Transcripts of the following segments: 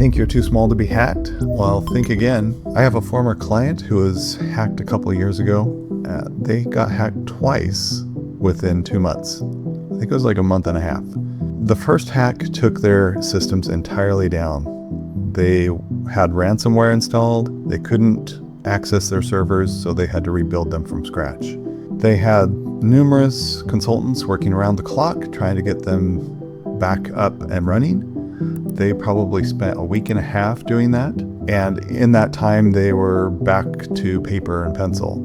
think you're too small to be hacked? Well, think again. I have a former client who was hacked a couple of years ago. They got hacked twice within 2 months. I think it was like a month and a half. The first hack took their systems entirely down. They had ransomware installed. They couldn't access their servers, so they had to rebuild them from scratch. They had numerous consultants working around the clock trying to get them back up and running. They probably spent a week and a half doing that. And in that time, they were back to paper and pencil.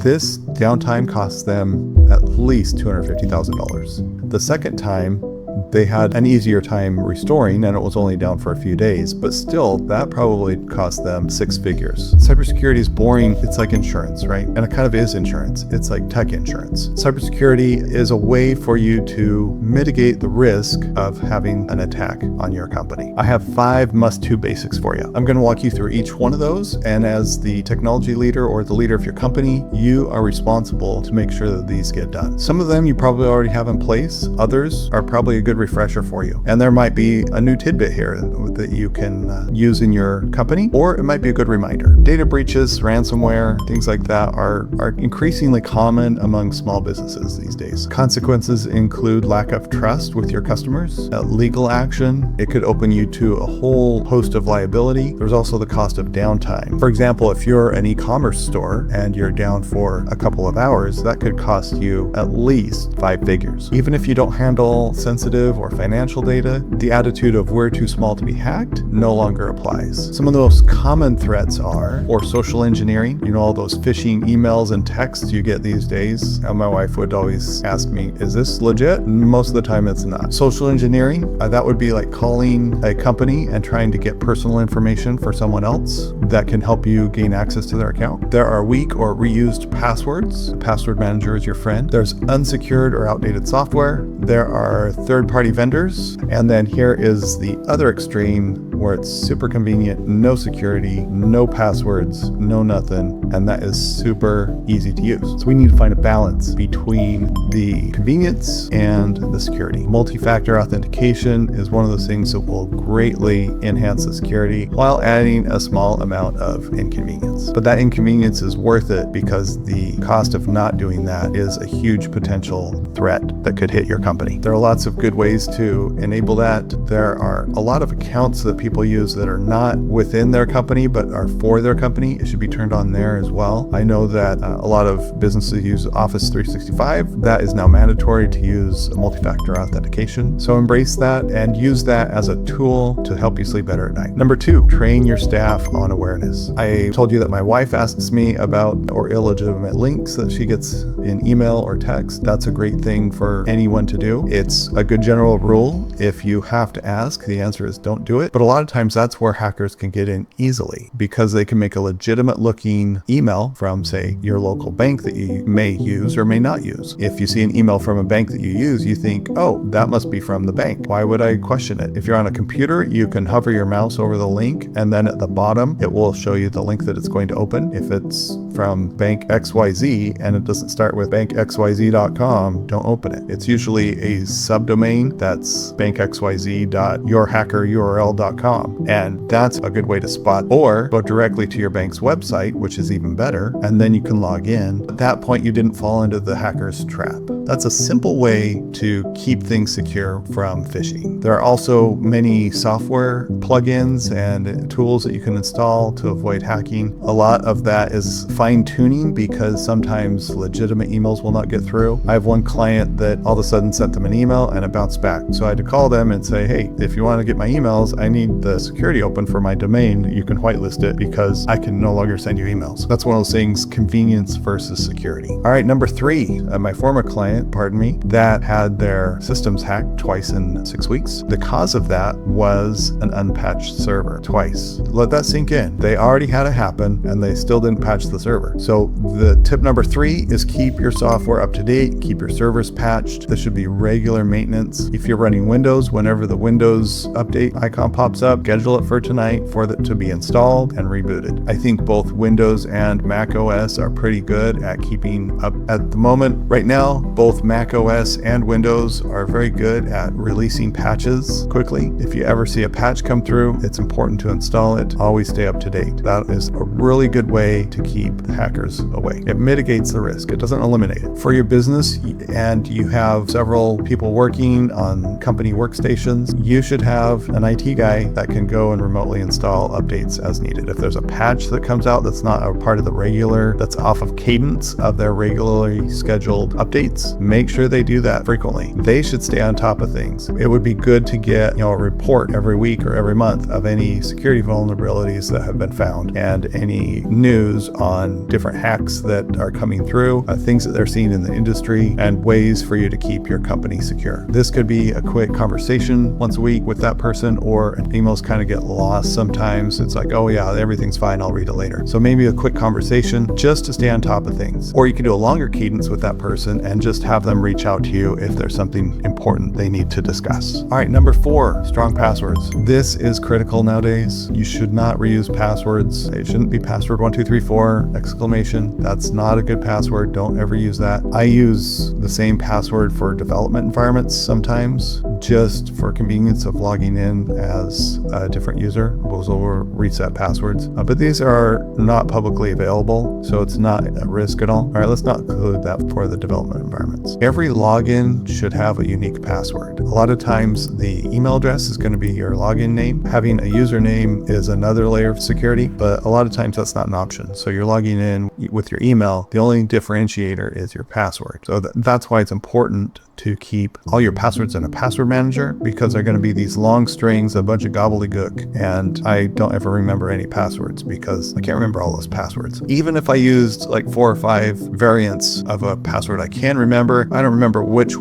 This downtime cost them at least $250,000. The second time, they had an easier time restoring, and it was only down for a few days, but still that probably cost them 6 figures. Cybersecurity is boring. It's like insurance, right? And it kind of is insurance. It's like tech insurance. Cybersecurity is a way for you to mitigate the risk of having an attack on your company. I have 5 must-do basics for you. I'm going to walk you through each one of those, and as the technology leader or the leader of your company, you are responsible to make sure that these get done. Some of them you probably already have in place. Others are probably a good refresher for you. And there might be a new tidbit here that you can use in your company, or it might be a good reminder. Data breaches, ransomware, things like that are increasingly common among small businesses these days. Consequences include lack of trust with your customers, legal action. It could open you to a whole host of liability. There's also the cost of downtime. For example, if you're an e-commerce store and you're down for a couple of hours, that could cost you at least 5 figures. Even if you don't handle sensitive or financial data, the attitude of we're too small to be hacked no longer applies. Some of the most common threats are, or social engineering, all those phishing emails and texts you get these days. And my wife would always ask me, is this legit? Most of the time it's not. Social engineering, that would be like calling a company and trying to get personal information for someone else that can help you gain access to their account. There are weak or reused passwords. The password manager is your friend. There's unsecured or outdated software. There are third-party vendors. And then here is the other extreme where it's super convenient, no security, no passwords, no nothing, and that is super easy to use. So we need to find a balance between the convenience and the security. Multi-factor authentication is one of those things that will greatly enhance the security while adding a small amount of inconvenience. But that inconvenience is worth it because the cost of not doing that is a huge potential threat that could hit your company. There are lots of good ways to enable that. There are a lot of accounts that people use that are not within their company but are for their company. It should be turned on there as well. I know that a lot of businesses use Office 365. That is now mandatory to use multi-factor authentication. So embrace that and use that as a tool to help you sleep better at night. Number 2, train your staff on awareness. I told you that my wife asks me about or illegitimate links that she gets in email or text. That's a great thing for anyone to do. It's a good general rule. If you have to ask, the answer is don't do it. But a lot of times that's where hackers can get in easily because they can make a legitimate looking email from, say, your local bank that you may use or may not use. If you see an email from a bank that you use, you think, oh, that must be from the bank. Why would I question it? If you're on a computer, you can hover your mouse over the link, and then at the bottom, it will show you the link that it's going to open. If it's from Bank XYZ and it doesn't start with bankxyz.com, don't open it. It's usually a subdomain that's bankxyz.yourhackerurl.com, and that's a good way to spot, or go directly to your bank's website, which is even better, and then you can log in. At that point, you didn't fall into the hacker's trap. That's a simple way to keep things secure from phishing. There are also many software plugins and tools that you can install to avoid hacking. A lot of that is fine-tuning because sometimes legitimate emails will not get through. I have one client that all of a sudden sent them an email and it bounced back. So I had to call them and say, hey, if you want to get my emails, I need the security open for my domain. You can whitelist it because I can no longer send you emails. That's one of those things, convenience versus security. All right, number 3, my former client, that had their systems hacked twice in 6 weeks. The cause of that was an unpatched server twice. Let that sink in. They already had it happen and they still didn't patch the server. So the tip number 3 is keep your software up to date, keep your servers patched. This should be regular maintenance. If you're running Windows, whenever the Windows update icon pops up, schedule it for tonight for it to be installed and rebooted. I think both Windows and Mac OS are pretty good at keeping up. At the moment, right now, both Mac OS and Windows are very good at releasing patches quickly. If you ever see a patch come through, it's important to install it. Always stay up to date. That is a really good way to keep the hackers away. It mitigates the risk. It doesn't eliminate it. For your business and you have several people working on company workstations, you should have an IT guy that can go and remotely install updates as needed. If there's a patch that comes out that's not a part of the regular, that's off of cadence of their regularly scheduled updates, make sure they do that frequently. They should stay on top of things. It would be good to get, a report every week or every month of any security vulnerabilities that have been found and any news on different hacks that are coming through, things that they're seeing in the industry, and ways for you to keep your company secure. This could be a quick conversation once a week with that person, or emails kind of get lost sometimes. It's like, oh yeah, everything's fine, I'll read it later. So maybe a quick conversation just to stay on top of things. Or you can do a longer cadence with that person and just have them reach out to you if there's something important they need to discuss. All right, number 4, strong passwords. This is critical nowadays. You should not reuse passwords. It shouldn't be password 1234 exclamation. That's not a good password. Don't ever use that. I use the same password for development environments sometimes, just for convenience of logging in as a different user. Those will reset passwords. But these are not publicly available, so it's not a risk at all. All right, let's not include that for the development environments. Every login should have a unique password. A lot of times the email address is going to be your login name. Having a username is another layer of security, but a lot of times that's not an option. So you're logging in with your email. The only differentiator is your password. So that's why it's important to keep all your passwords in a password manager, because they're going to be these long strings, a bunch of gobbledygook, and I don't ever remember any passwords because I can't remember all those passwords. Even if I used like 4 or 5 variants of a password I can remember, I don't remember which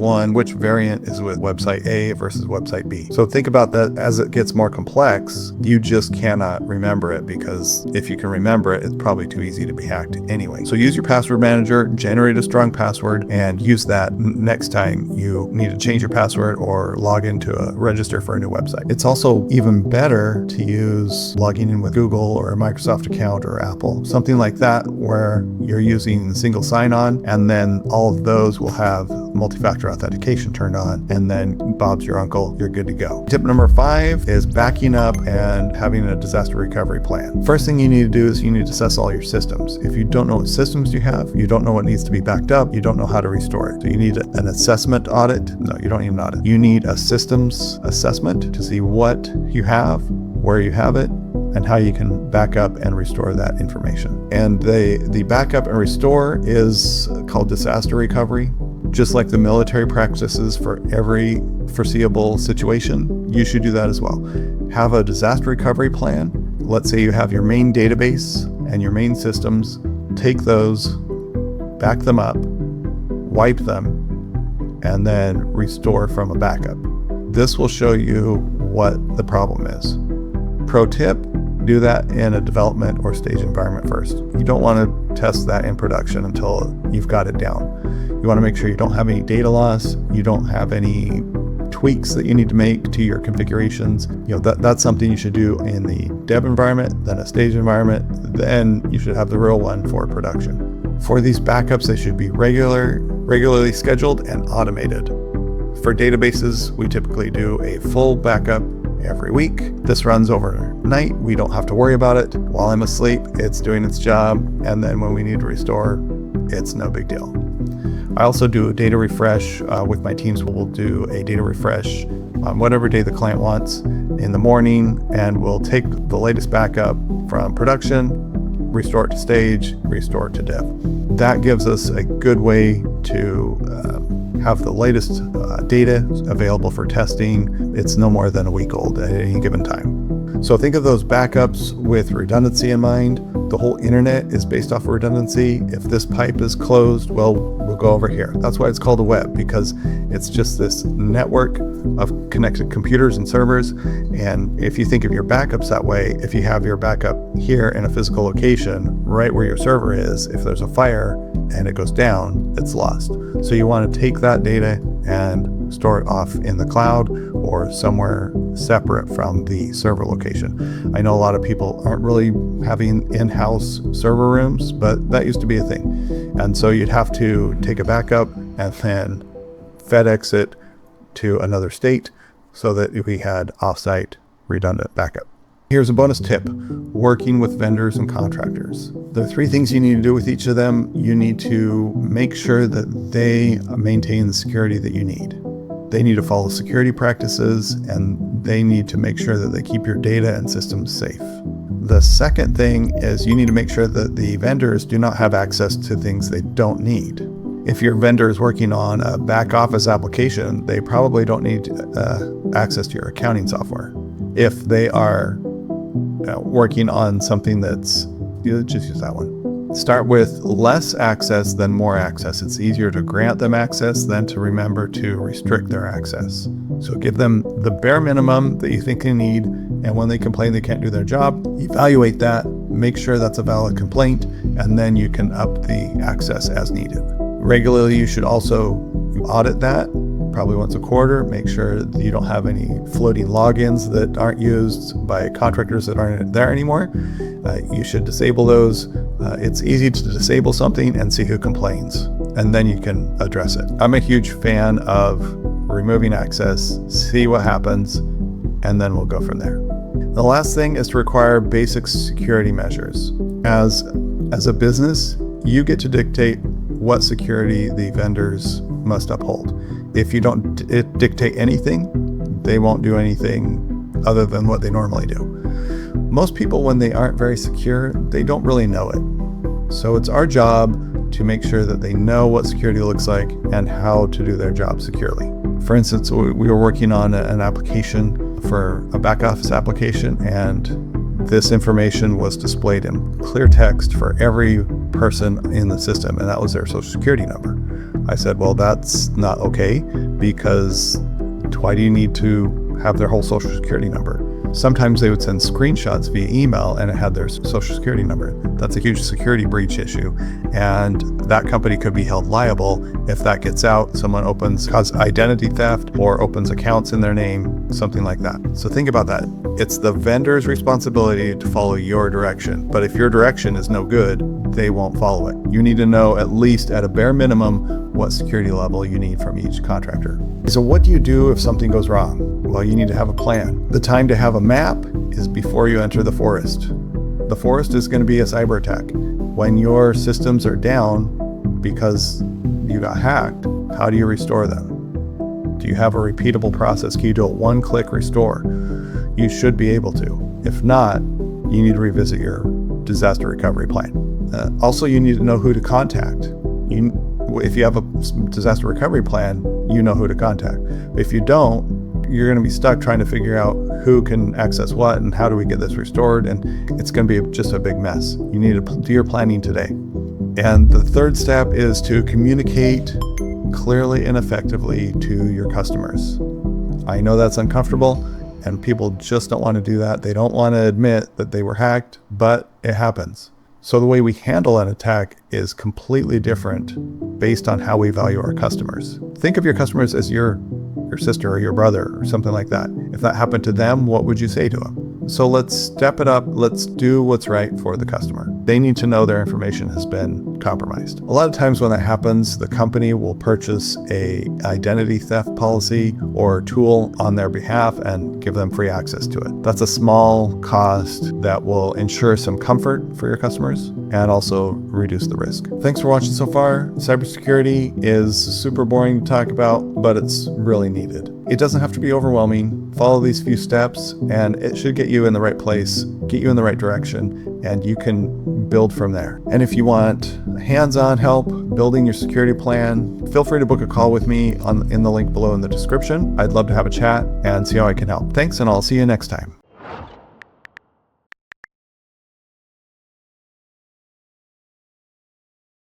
variant is with website A versus website B. So think about that. As it gets more complex, you just cannot remember it, because if you can remember it, it's probably too easy to be hacked anyway. So use your password manager, generate a strong password, and use that next time you need to change your password or log into a register for a new website. It's also even better to use logging in with Google or a Microsoft account or Apple, something like that, where you're using single sign-on, and then all of those will have multi-factor authentication turned on, and then Bob's your uncle, you're good to go. Tip number 5 is backing up and having a disaster recovery plan. First thing you need to do is you need to assess all your systems. If you don't know what systems you have, you don't know what needs to be backed up, you don't know how to restore it. So you need an assessment audit. No, you don't need an audit. You need a systems assessment to see what you have, where you have it, and how you can back up and restore that information. And the backup and restore is called disaster recovery. Just like the military practices for every foreseeable situation, you should do that as well. Have a disaster recovery plan. Let's say you have your main database and your main systems. Take those, back them up, wipe them, and then restore from a backup. This will show you what the problem is. Pro tip, do that in a development or stage environment first. You don't want to test that in production until you've got it down. You want to make sure you don't have any data loss, you don't have any tweaks that you need to make to your configurations. That's something you should do in the dev environment, then a stage environment, then you should have the real one for production. For these backups, they should be regularly scheduled and automated. For databases, we typically do a full backup every week. This runs overnight. We don't have to worry about it. While I'm asleep, it's doing its job. And then when we need to restore, it's no big deal. I also do a data refresh with my teams. We'll do a data refresh on whatever day the client wants in the morning, and we'll take the latest backup from production, restore it to stage, restore it to dev. That gives us a good way to have the latest data available for testing. It's no more than a week old at any given time. So think of those backups with redundancy in mind. The whole internet is based off of redundancy. If this pipe is closed, well, we'll go over here. That's why it's called a web, because it's just this network of connected computers and servers. And if you think of your backups that way, if you have your backup here in a physical location, right where your server is, if there's a fire and it goes down, it's lost. So you want to take that data and store it off in the cloud or somewhere separate from the server location. I know a lot of people aren't really having in-house server rooms, but that used to be a thing. And so you'd have to take a backup and then FedEx it to another state so that we had offsite redundant backup. Here's a bonus tip: working with vendors and contractors. There are 3 things you need to do with each of them. You need to make sure that they maintain the security that you need. They need to follow security practices, and they need to make sure that they keep your data and systems safe. The second thing is you need to make sure that the vendors do not have access to things they don't need. If your vendor is working on a back office application, they probably don't need access to your accounting software. If they are working on something that's, just use that one. Start with less access than more access. It's easier to grant them access than to remember to restrict their access. So give them the bare minimum that you think they need, and when they complain they can't do their job, evaluate that, make sure that's a valid complaint, and then you can up the access as needed. Regularly, you should also audit that, probably once a quarter. Make sure that you don't have any floating logins that aren't used by contractors that aren't there anymore. You should disable those. It's easy to disable something and see who complains, and then you can address it. I'm a huge fan of removing access, see what happens, and then we'll go from there. The last thing is to require basic security measures. As a business, you get to dictate what security the vendors must uphold. If you don't dictate anything, they won't do anything other than what they normally do. Most people, when they aren't very secure, they don't really know it. So it's our job to make sure that they know what security looks like and how to do their job securely. For instance, we were working on an application for a back office application, and this information was displayed in clear text for every person in the system, and that was their social security number. I said, well, that's not okay, because why do you need to have their whole social security number? Sometimes they would send screenshots via email and it had their social security number. That's a huge security breach issue, and that company could be held liable if that gets out. Someone causes identity theft or opens accounts in their name, something like that. So think about that. It's the vendor's responsibility to follow your direction, but if your direction is no good, they won't follow it. You need to know, at least at a bare minimum, what security level you need from each contractor. So what do you do if something goes wrong? Well, you need to have a plan. The time to have a map is before you enter the forest. The forest is going to be a cyber attack. When your systems are down because you got hacked, how do you restore them? Do you have a repeatable process? Can you do a one-click restore? You should be able to. If not, you need to revisit your disaster recovery plan. Also, you need to know who to contact. If you have a disaster recovery plan, you know who to contact. If you don't, you're going to be stuck trying to figure out who can access what and how do we get this restored, and it's going to be just a big mess. You need to do your planning today. And the third step is to communicate clearly and effectively to your customers. I know that's uncomfortable, and people just don't want to do that. They don't want to admit that they were hacked, but it happens. So the way we handle an attack is completely different based on how we value our customers. Think of your customers as your sister or your brother or something like that. If that happened to them, what would you say to them? So let's step it up. Let's do what's right for the customer. They need to know their information has been compromised. A lot of times when that happens, the company will purchase a identity theft policy or tool on their behalf and give them free access to it. That's a small cost that will ensure some comfort for your customers and also reduce the risk. Thanks for watching so far. Cybersecurity is super boring to talk about, but it's really needed. It doesn't have to be overwhelming. Follow these few steps and it should get you in the right place, get you in the right direction, and you can build from there. And if you want hands-on help building your security plan, feel free to book a call with me in the link below in the description. I'd love to have a chat and see how I can help. Thanks, and I'll see you next time.